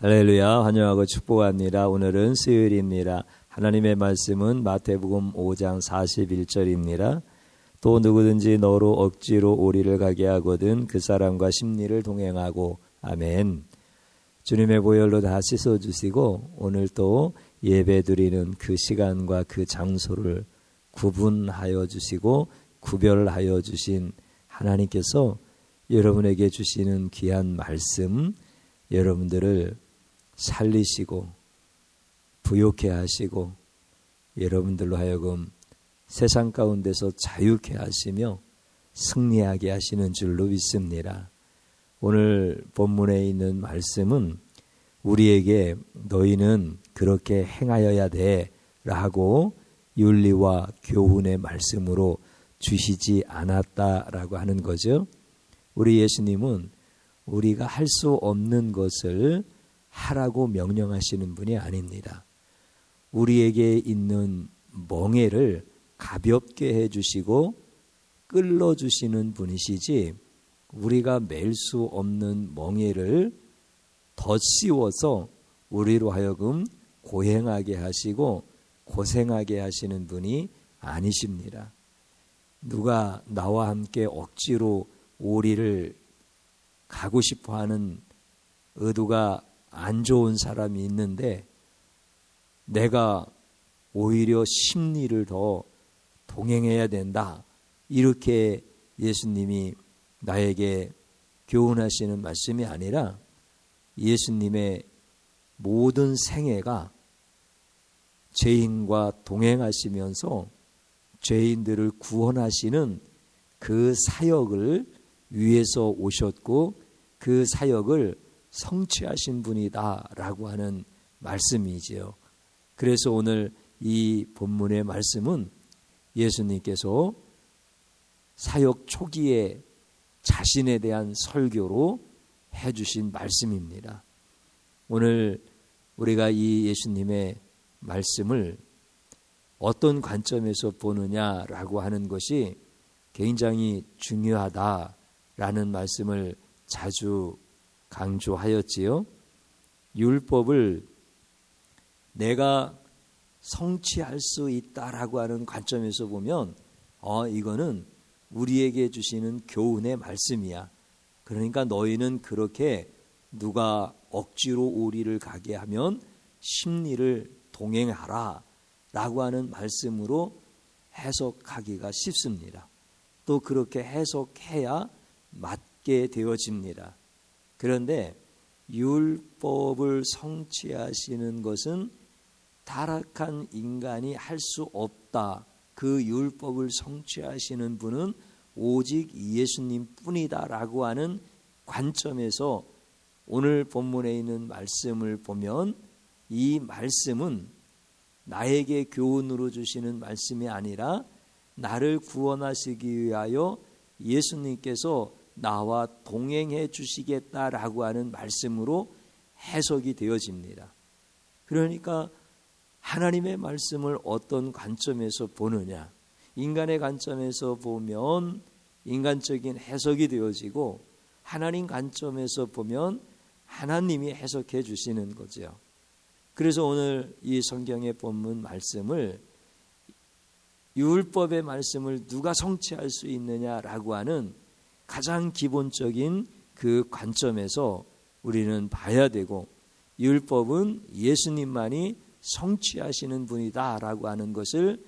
할렐루야, 환영하고 축복합니다. 오늘은 수요일입니다. 하나님의 말씀은 마태복음 5장 41절입니다. 또 누구든지 너로 억지로 오리를 가게 하거든 그 사람과 심리를 동행하고. 아멘. 주님의 보혈로 다 씻어주시고 오늘 또 예배 드리는 그 시간과 그 장소를 구분하여 주시고 구별하여 주신 하나님께서 여러분에게 주시는 귀한 말씀, 여러분들을 살리시고 부욕해 하시고 여러분들로 하여금 세상 가운데서 자유케 하시며 승리하게 하시는 줄로 믿습니다. 오늘 본문에 있는 말씀은 우리에게 너희는 그렇게 행하여야 돼 라고 윤리와 교훈의 말씀으로 주시지 않았다라고 하는 거죠. 우리 예수님은 우리가 할 수 없는 것을 하라고 명령하시는 분이 아닙니다. 우리에게 있는 멍에를 가볍게 해주시고 끌어주시는 분이시지 우리가 맬 수 없는 멍에를 덧씌워서 우리로 하여금 고행하게 하시고 고생하게 하시는 분이 아니십니다. 누가 나와 함께 억지로 오리를 가고 싶어하는 의도가 안 좋은 사람이 있는데 내가 오히려 심리를 더 동행해야 된다. 이렇게 예수님이 나에게 교훈하시는 말씀이 아니라 예수님의 모든 생애가 죄인과 동행하시면서 죄인들을 구원하시는 그 사역을 위해서 오셨고 그 사역을 성취하신 분이다라고 하는 말씀이지요. 그래서 오늘 이 본문의 말씀은 예수님께서 사역 초기에 자신에 대한 설교로 해주신 말씀입니다. 오늘 우리가 이 예수님의 말씀을 어떤 관점에서 보느냐라고 하는 것이 굉장히 중요하다라는 말씀을 자주 강조하였지요. 율법을 내가 성취할 수 있다라고 하는 관점에서 보면 이거는 우리에게 주시는 교훈의 말씀이야. 그러니까 너희는 그렇게 누가 억지로 오리를 가게 하면 심리를 동행하라 라고 하는 말씀으로 해석하기가 쉽습니다. 또 그렇게 해석해야 맞게 되어집니다. 그런데 율법을 성취하시는 것은 타락한 인간이 할 수 없다. 그 율법을 성취하시는 분은 오직 예수님 뿐이다라고 하는 관점에서 오늘 본문에 있는 말씀을 보면 이 말씀은 나에게 교훈으로 주시는 말씀이 아니라 나를 구원하시기 위하여 예수님께서 나와 동행해 주시겠다라고 하는 말씀으로 해석이 되어집니다. 그러니까 하나님의 말씀을 어떤 관점에서 보느냐, 인간의 관점에서 보면 인간적인 해석이 되어지고 하나님 관점에서 보면 하나님이 해석해 주시는 거죠. 그래서 오늘 이 성경의 본문 말씀을 율법의 말씀을 누가 성취할 수 있느냐라고 하는 가장 기본적인 그 관점에서 우리는 봐야 되고 율법은 예수님만이 성취하시는 분이다라고 하는 것을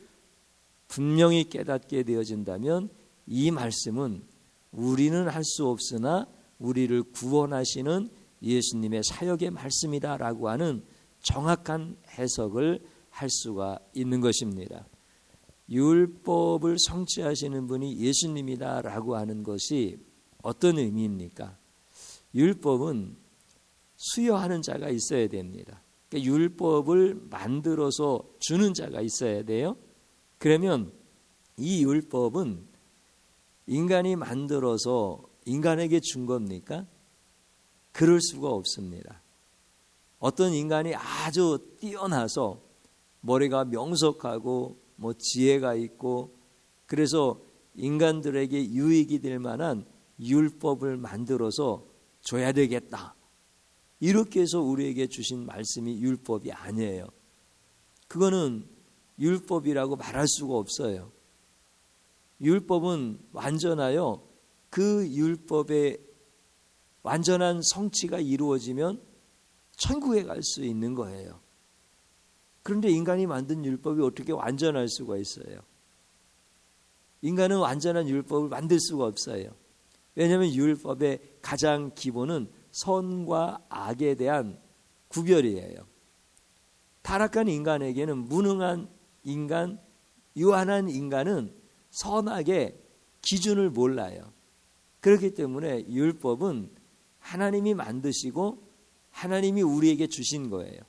분명히 깨닫게 되어진다면 이 말씀은 우리는 할 수 없으나 우리를 구원하시는 예수님의 사역의 말씀이다라고 하는 정확한 해석을 할 수가 있는 것입니다. 율법을 성취하시는 분이 예수님이다라고 하는 것이 어떤 의미입니까? 율법은 수여하는 자가 있어야 됩니다. 그러니까 율법을 만들어서 주는 자가 있어야 돼요. 그러면 이 율법은 인간이 만들어서 인간에게 준 겁니까? 그럴 수가 없습니다. 어떤 인간이 아주 뛰어나서 머리가 명석하고 지혜가 있고 그래서 인간들에게 유익이 될 만한 율법을 만들어서 줘야 되겠다. 이렇게 해서 우리에게 주신 말씀이 율법이 아니에요. 그거는 율법이라고 말할 수가 없어요. 율법은 완전하여 그 율법의 완전한 성취가 이루어지면 천국에 갈 수 있는 거예요. 그런데 인간이 만든 율법이 어떻게 완전할 수가 있어요? 인간은 완전한 율법을 만들 수가 없어요. 왜냐하면 율법의 가장 기본은 선과 악에 대한 구별이에요. 타락한 인간에게는 무능한 인간, 유한한 인간은 선악의 기준을 몰라요. 그렇기 때문에 율법은 하나님이 만드시고 하나님이 우리에게 주신 거예요.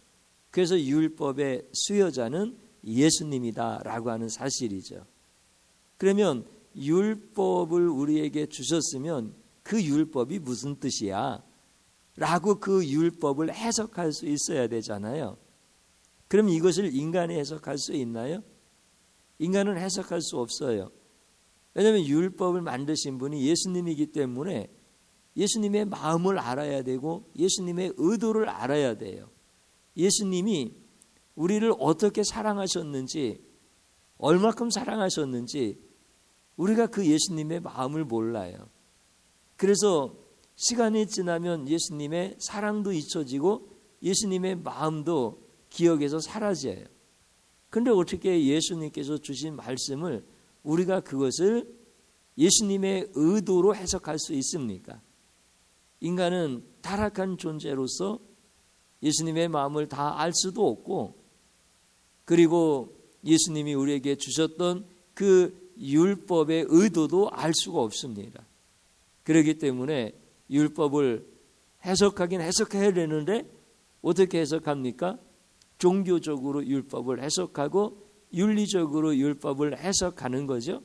그래서 율법의 수여자는 예수님이다라고 하는 사실이죠. 그러면 율법을 우리에게 주셨으면 그 율법이 무슨 뜻이야? 라고 그 율법을 해석할 수 있어야 되잖아요. 그럼 이것을 인간이 해석할 수 있나요? 인간은 해석할 수 없어요. 왜냐하면 율법을 만드신 분이 예수님이기 때문에 예수님의 마음을 알아야 되고 예수님의 의도를 알아야 돼요. 예수님이 우리를 어떻게 사랑하셨는지, 얼마큼 사랑하셨는지 우리가 그 예수님의 마음을 몰라요. 그래서 시간이 지나면 예수님의 사랑도 잊혀지고 예수님의 마음도 기억에서 사라져요. 그런데 어떻게 예수님께서 주신 말씀을 우리가 그것을 예수님의 의도로 해석할 수 있습니까? 인간은 타락한 존재로서 예수님의 마음을 다 알 수도 없고, 그리고 예수님이 우리에게 주셨던 그 율법의 의도도 알 수가 없습니다. 그렇기 때문에 율법을 해석하긴 해석해야 되는데 어떻게 해석합니까? 종교적으로 율법을 해석하고 윤리적으로 율법을 해석하는 거죠.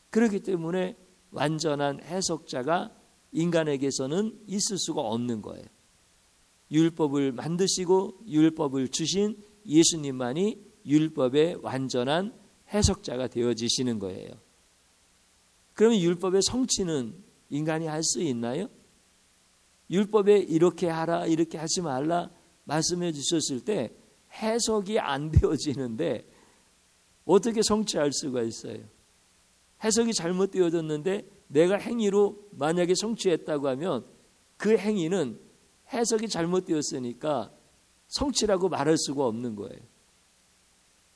그렇기 때문에 완전한 해석자가 인간에게서는 있을 수가 없는 거예요. 율법을 만드시고 율법을 주신 예수님만이 율법의 완전한 해석자가 되어지시는 거예요. 그러면 율법의 성취는 인간이 할 수 있나요? 율법에 이렇게 하라, 이렇게 하지 말라 말씀해 주셨을 때 해석이 안 되어지는데 어떻게 성취할 수가 있어요? 해석이 잘못되어졌는데 내가 행위로 만약에 성취했다고 하면 그 행위는 해석이 잘못되었으니까 성취라고 말할 수가 없는 거예요.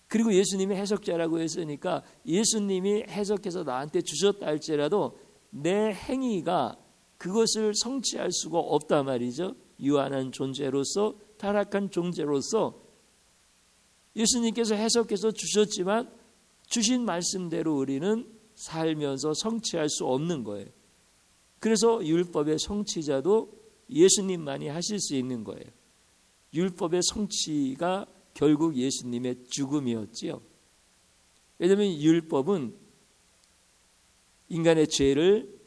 그리고 예수님이 해석자라고 했으니까 예수님이 해석해서 나한테 주셨다 할지라도 내 행위가 그것을 성취할 수가 없단 말이죠. 유한한 존재로서, 타락한 존재로서 예수님께서 해석해서 주셨지만 주신 말씀대로 우리는 살면서 성취할 수 없는 거예요. 그래서 율법의 성취자도 예수님만이 하실 수 있는 거예요. 율법의 성취가 결국 예수님의 죽음이었지요. 왜냐하면 율법은 인간의 죄를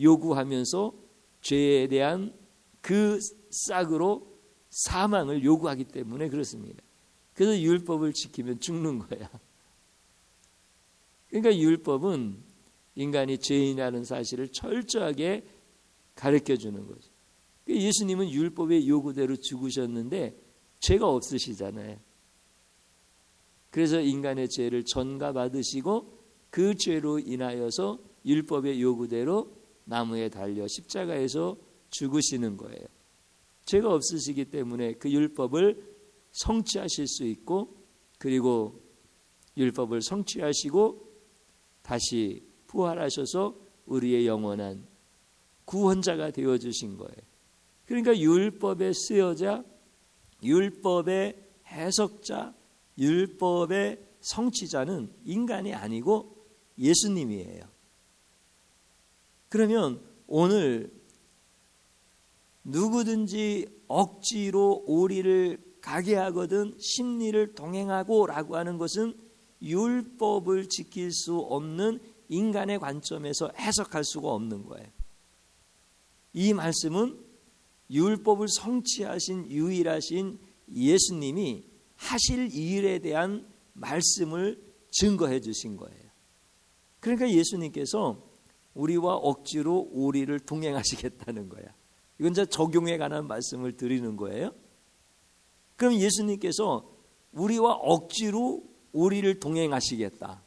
요구하면서 죄에 대한 그 싹으로 사망을 요구하기 때문에 그렇습니다. 그래서 율법을 지키면 죽는 거야. 그러니까 율법은 인간이 죄인이라는 사실을 철저하게 가르쳐 주는 거죠. 예수님은 율법의 요구대로 죽으셨는데 죄가 없으시잖아요. 그래서 인간의 죄를 전가받으시고 그 죄로 인하여서 율법의 요구대로 나무에 달려 십자가에서 죽으시는 거예요. 죄가 없으시기 때문에 그 율법을 성취하실 수 있고, 그리고 율법을 성취하시고 다시 부활하셔서 우리의 영원한 구원자가 되어주신 거예요. 그러니까 율법의 수여자, 율법의 해석자, 율법의 성취자는 인간이 아니고 예수님이에요. 그러면 오늘 누구든지 억지로 오리를 가게 하거든 심리를 동행하고 라고 하는 것은 율법을 지킬 수 없는 인간의 관점에서 해석할 수가 없는 거예요. 이 말씀은 율법을 성취하신 유일하신 예수님이 하실 일에 대한 말씀을 증거해 주신 거예요. 그러니까 예수님께서 우리와 억지로 오리를 동행하시겠다는 거야. 이건 이제 적용에 관한 말씀을 드리는 거예요. 그럼 예수님께서 우리와 억지로 우리를 동행하시겠다.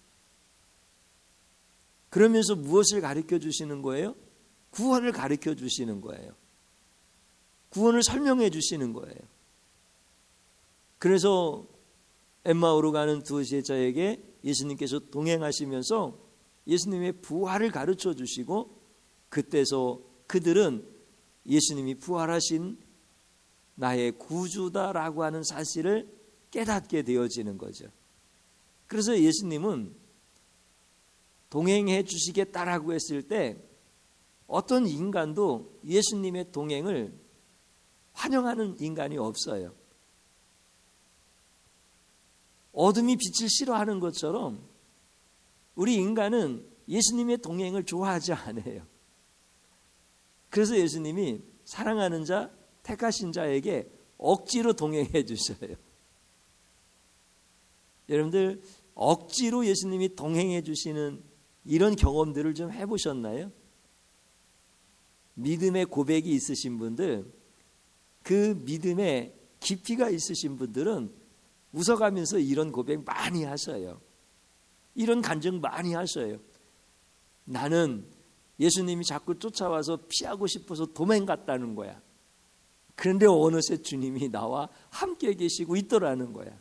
그러면서 무엇을 가르쳐 주시는 거예요? 구원을 가르쳐 주시는 거예요. 구원을 설명해 주시는 거예요. 그래서 엠마오로 가는 두 제자에게 예수님께서 동행하시면서 예수님의 부활을 가르쳐 주시고 그때서 그들은 예수님이 부활하신 나의 구주다라고 하는 사실을 깨닫게 되어지는 거죠. 그래서 예수님은 동행해 주시겠다라고 했을 때 어떤 인간도 예수님의 동행을 환영하는 인간이 없어요. 어둠이 빛을 싫어하는 것처럼 우리 인간은 예수님의 동행을 좋아하지 않아요. 그래서 예수님이 사랑하는 자, 택하신 자에게 억지로 동행해 주셔요. 여러분들 억지로 예수님이 동행해 주시는 이런 경험들을 좀 해보셨나요? 믿음의 고백이 있으신 분들, 그 믿음의 깊이가 있으신 분들은 웃어가면서 이런 고백 많이 하셔요. 이런 간증 많이 하셔요. 나는 예수님이 자꾸 쫓아와서 피하고 싶어서 도망갔다는 거야. 그런데 어느새 주님이 나와 함께 계시고 있더라는 거야.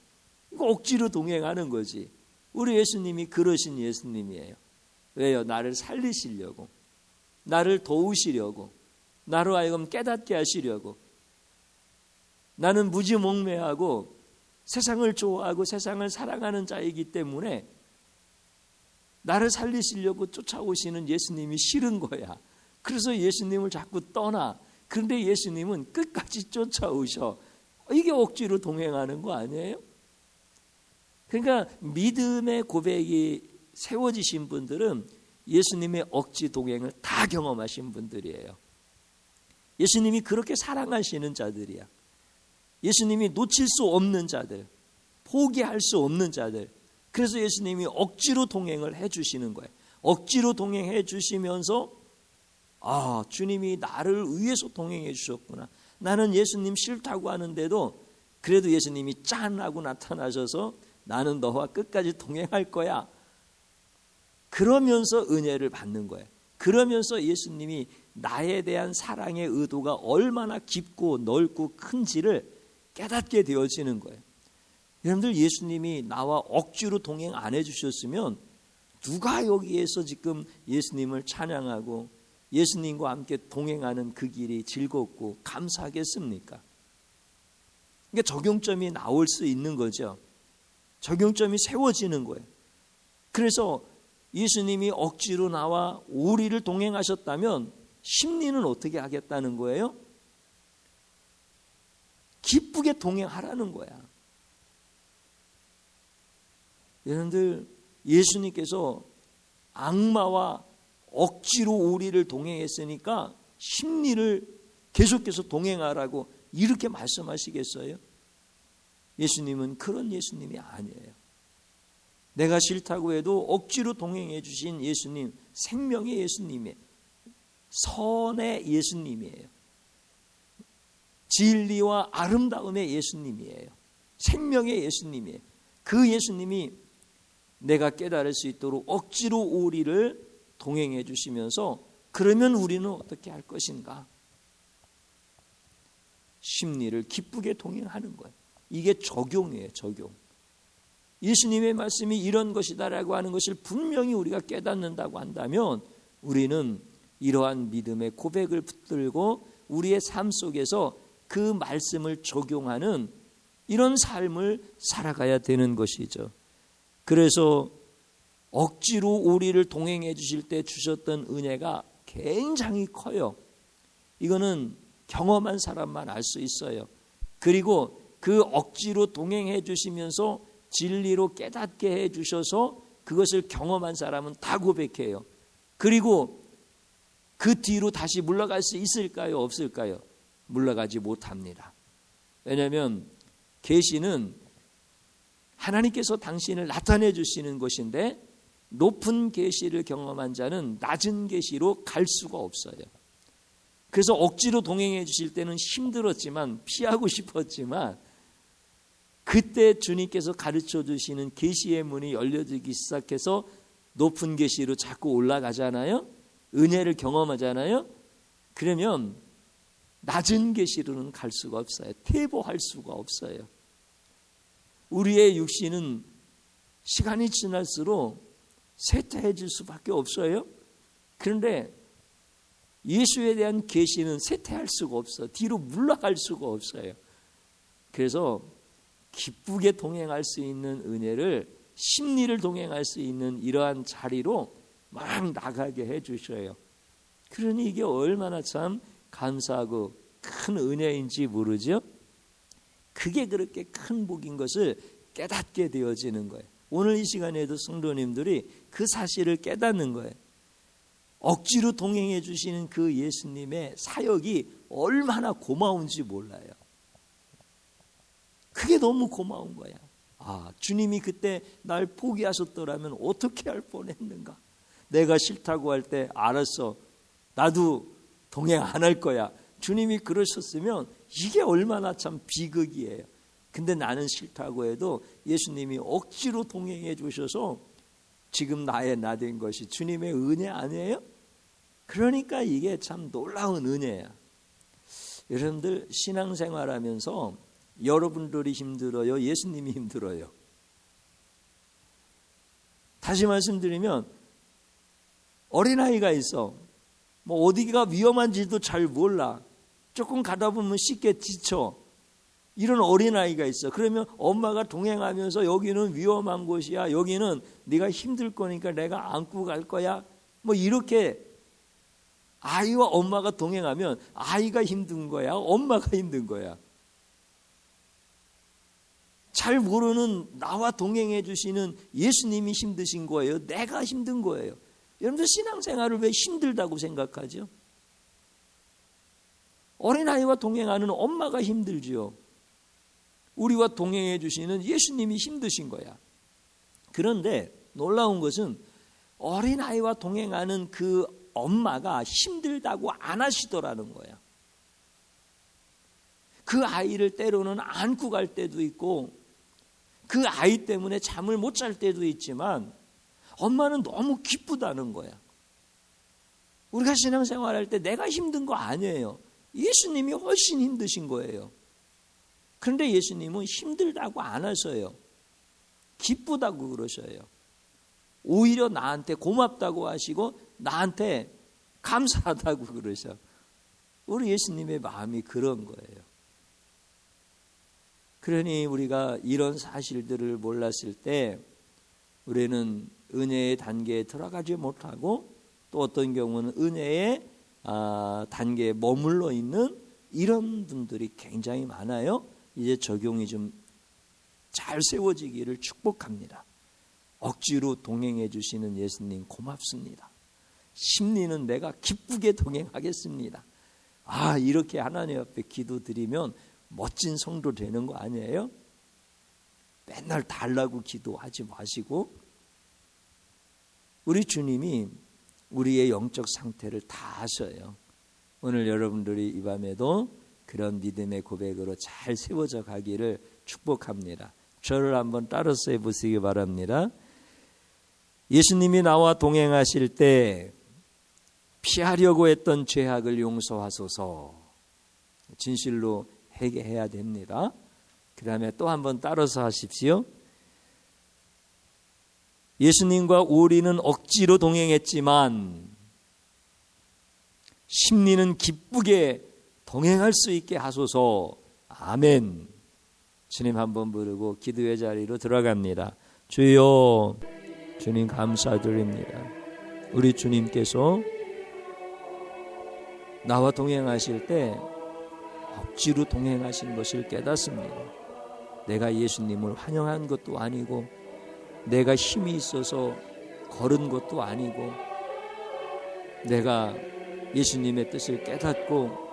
이거 억지로 동행하는 거지. 우리 예수님이 그러신 예수님이에요. 왜요? 나를 살리시려고, 나를 도우시려고, 나로 하여금 깨닫게 하시려고. 나는 무지몽매하고 세상을 좋아하고 세상을 사랑하는 자이기 때문에 나를 살리시려고 쫓아오시는 예수님이 싫은 거야. 그래서 예수님을 자꾸 떠나. 그런데 예수님은 끝까지 쫓아오셔. 이게 억지로 동행하는 거 아니에요? 그러니까 믿음의 고백이 세워지신 분들은 예수님의 억지 동행을 다 경험하신 분들이에요. 예수님이 그렇게 사랑하시는 자들이야. 예수님이 놓칠 수 없는 자들, 포기할 수 없는 자들. 그래서 예수님이 억지로 동행을 해주시는 거예요. 억지로 동행해 주시면서 주님이 나를 위해서 동행해 주셨구나. 나는 예수님 싫다고 하는데도 그래도 예수님이 짠 하고 나타나셔서 나는 너와 끝까지 동행할 거야. 그러면서 은혜를 받는 거예요. 그러면서 예수님이 나에 대한 사랑의 의도가 얼마나 깊고 넓고 큰지를 깨닫게 되어지는 거예요. 여러분들 예수님이 나와 억지로 동행 안 해주셨으면 누가 여기에서 지금 예수님을 찬양하고 예수님과 함께 동행하는 그 길이 즐겁고 감사하겠습니까? 그러니까 적용점이 나올 수 있는 거죠. 적용점이 세워지는 거예요. 그래서 예수님이 억지로 나와 우리를 동행하셨다면 심리는 어떻게 하겠다는 거예요? 기쁘게 동행하라는 거야. 여러분들 예수님께서 악마와 억지로 우리를 동행했으니까 심리를 계속해서 동행하라고 이렇게 말씀하시겠어요? 예수님은 그런 예수님이 아니에요. 내가 싫다고 해도 억지로 동행해 주신 예수님, 생명의 예수님이에요. 선의 예수님이에요. 진리와 아름다움의 예수님이에요. 생명의 예수님이에요. 그 예수님이 내가 깨달을 수 있도록 억지로 우리를 동행해 주시면서 그러면 우리는 어떻게 할 것인가? 심리를 기쁘게 동행하는 거예요. 이게 적용이에요. 적용. 예수님의 말씀이 이런 것이다라고 하는 것을 분명히 우리가 깨닫는다고 한다면 우리는 이러한 믿음의 고백을 붙들고 우리의 삶 속에서 그 말씀을 적용하는 이런 삶을 살아가야 되는 것이죠. 그래서 억지로 우리를 동행해 주실 때 주셨던 은혜가 굉장히 커요. 이거는 경험한 사람만 알 수 있어요. 그리고 그 억지로 동행해 주시면서 진리로 깨닫게 해 주셔서 그것을 경험한 사람은 다 고백해요. 그리고 그 뒤로 다시 물러갈 수 있을까요? 없을까요? 물러가지 못합니다. 왜냐하면 계시는 하나님께서 당신을 나타내 주시는 것인데 높은 계시를 경험한 자는 낮은 계시로 갈 수가 없어요. 그래서 억지로 동행해 주실 때는 힘들었지만, 피하고 싶었지만, 그때 주님께서 가르쳐 주시는 계시의 문이 열려지기 시작해서 높은 계시로 자꾸 올라가잖아요. 은혜를 경험하잖아요. 그러면 낮은 계시로는 갈 수가 없어요. 퇴보할 수가 없어요. 우리의 육신은 시간이 지날수록 쇠퇴해질 수밖에 없어요. 그런데 예수에 대한 계시는 쇠퇴할 수가 없어. 뒤로 물러갈 수가 없어요. 그래서 기쁘게 동행할 수 있는 은혜를, 심리를 동행할 수 있는 이러한 자리로 막 나가게 해 주셔요. 그러니 이게 얼마나 참 감사하고 큰 은혜인지 모르죠. 그게 그렇게 큰 복인 것을 깨닫게 되어지는 거예요. 오늘 이 시간에도 성도님들이 그 사실을 깨닫는 거예요. 억지로 동행해 주시는 그 예수님의 사역이 얼마나 고마운지 몰라요. 그게 너무 고마운 거야. 아, 주님이 그때 날 포기하셨더라면 어떻게 할 뻔했는가. 내가 싫다고 할 때 알았어, 나도 동행 안 할 거야. 주님이 그러셨으면 이게 얼마나 참 비극이에요. 근데 나는 싫다고 해도 예수님이 억지로 동행해 주셔서 지금 나의 나 된 것이 주님의 은혜 아니에요? 그러니까 이게 참 놀라운 은혜야. 여러분들 신앙생활하면서 여러분들이 힘들어요? 예수님이 힘들어요? 다시 말씀드리면 어린아이가 있어. 뭐 어디가 위험한지도 잘 몰라. 조금 가다 보면 쉽게 지쳐. 이런 어린아이가 있어. 그러면 엄마가 동행하면서 여기는 위험한 곳이야. 여기는 네가 힘들 거니까 내가 안고 갈 거야. 뭐 이렇게 아이와 엄마가 동행하면 아이가 힘든 거야? 엄마가 힘든 거야? 잘 모르는 나와 동행해 주시는 예수님이 힘드신 거예요? 내가 힘든 거예요? 여러분들 신앙생활을 왜 힘들다고 생각하죠? 어린아이와 동행하는 엄마가 힘들지요. 우리와 동행해 주시는 예수님이 힘드신 거야. 그런데 놀라운 것은 어린아이와 동행하는 그 엄마가 힘들다고 안 하시더라는 거야. 그 아이를 때로는 안고 갈 때도 있고 그 아이 때문에 잠을 못 잘 때도 있지만 엄마는 너무 기쁘다는 거야. 우리가 신앙생활할 때 내가 힘든 거 아니에요. 예수님이 훨씬 힘드신 거예요. 그런데 예수님은 힘들다고 안 하셔요. 기쁘다고 그러셔요. 오히려 나한테 고맙다고 하시고 나한테 감사하다고 그러셔. 우리 예수님의 마음이 그런 거예요. 그러니 우리가 이런 사실들을 몰랐을 때 우리는 은혜의 단계에 들어가지 못하고 또 어떤 경우는 은혜의 단계에 머물러 있는 이런 분들이 굉장히 많아요. 이제 적용이 좀 잘 세워지기를 축복합니다. 억지로 동행해 주시는 예수님 고맙습니다. 심리는 내가 기쁘게 동행하겠습니다. 아, 이렇게 하나님 앞에 기도드리면 멋진 성도 되는 거 아니에요? 맨날 달라고 기도하지 마시고 우리 주님이 우리의 영적 상태를 다 아셔요. 오늘 여러분들이 이 밤에도 그런 믿음의 고백으로 잘 세워져 가기를 축복합니다. 저를 한번 따라서 해보시기 바랍니다. 예수님이 나와 동행하실 때 피하려고 했던 죄악을 용서하소서. 진실로 회개해야 됩니다. 그 다음에 또 한번 따라서 하십시오. 예수님과 우리는 억지로 동행했지만 심리는 기쁘게 동행할 수 있게 하소서. 아멘. 주님 한번 부르고 기도의 자리로 들어갑니다. 주여, 주님 감사드립니다. 우리 주님께서 나와 동행하실 때 억지로 동행하신 것을 깨닫습니다. 내가 예수님을 환영한 것도 아니고 내가 힘이 있어서 걸은 것도 아니고 내가 예수님의 뜻을 깨닫고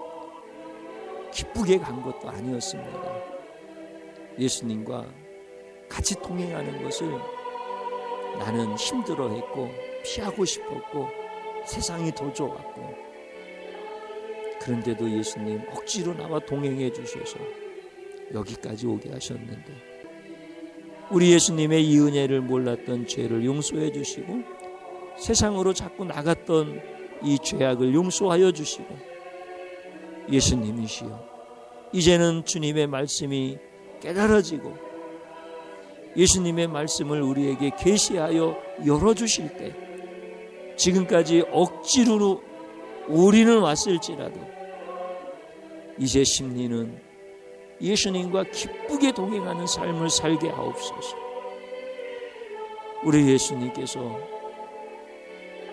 기쁘게 간 것도 아니었습니다. 예수님과 같이 동행하는 것을 나는 힘들어했고 피하고 싶었고 세상이 더 좋았고 그런데도 예수님 억지로 나와 동행해 주셔서 여기까지 오게 하셨는데, 우리 예수님의 이 은혜를 몰랐던 죄를 용서해 주시고 세상으로 자꾸 나갔던 이 죄악을 용서하여 주시고, 예수님이시여 이제는 주님의 말씀이 깨달아지고 예수님의 말씀을 우리에게 계시하여 열어주실 때, 지금까지 억지로 우리는 왔을지라도 이제 심리는 예수님과 기쁘게 동행하는 삶을 살게 하옵소서. 우리 예수님께서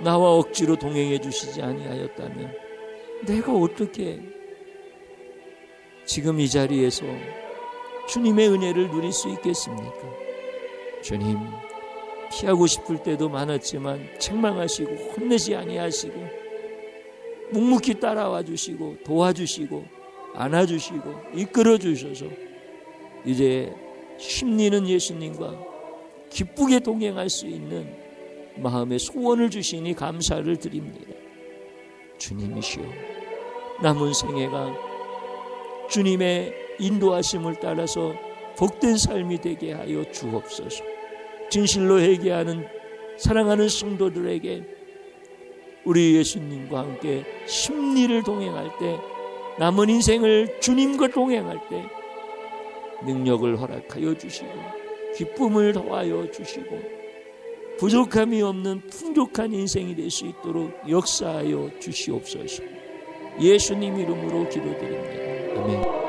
나와 억지로 동행해 주시지 아니하였다면 내가 어떻게 지금 이 자리에서 주님의 은혜를 누릴 수 있겠습니까? 주님, 피하고 싶을 때도 많았지만 책망하시고 혼내지 아니하시고 묵묵히 따라와 주시고 도와주시고 안아주시고 이끌어 주셔서 이제 힘리는 예수님과 기쁘게 동행할 수 있는 마음의 소원을 주시니 감사를 드립니다. 주님이시여, 남은 생애가 주님의 인도하심을 따라서 복된 삶이 되게 하여 주옵소서. 진실로 회개하는 사랑하는 성도들에게 우리 예수님과 함께 심리를 동행할 때, 남은 인생을 주님과 동행할 때 능력을 허락하여 주시고 기쁨을 더하여 주시고 부족함이 없는 풍족한 인생이 될 수 있도록 역사하여 주시옵소서. 예수님 이름으로 기도드립니다. 아멘.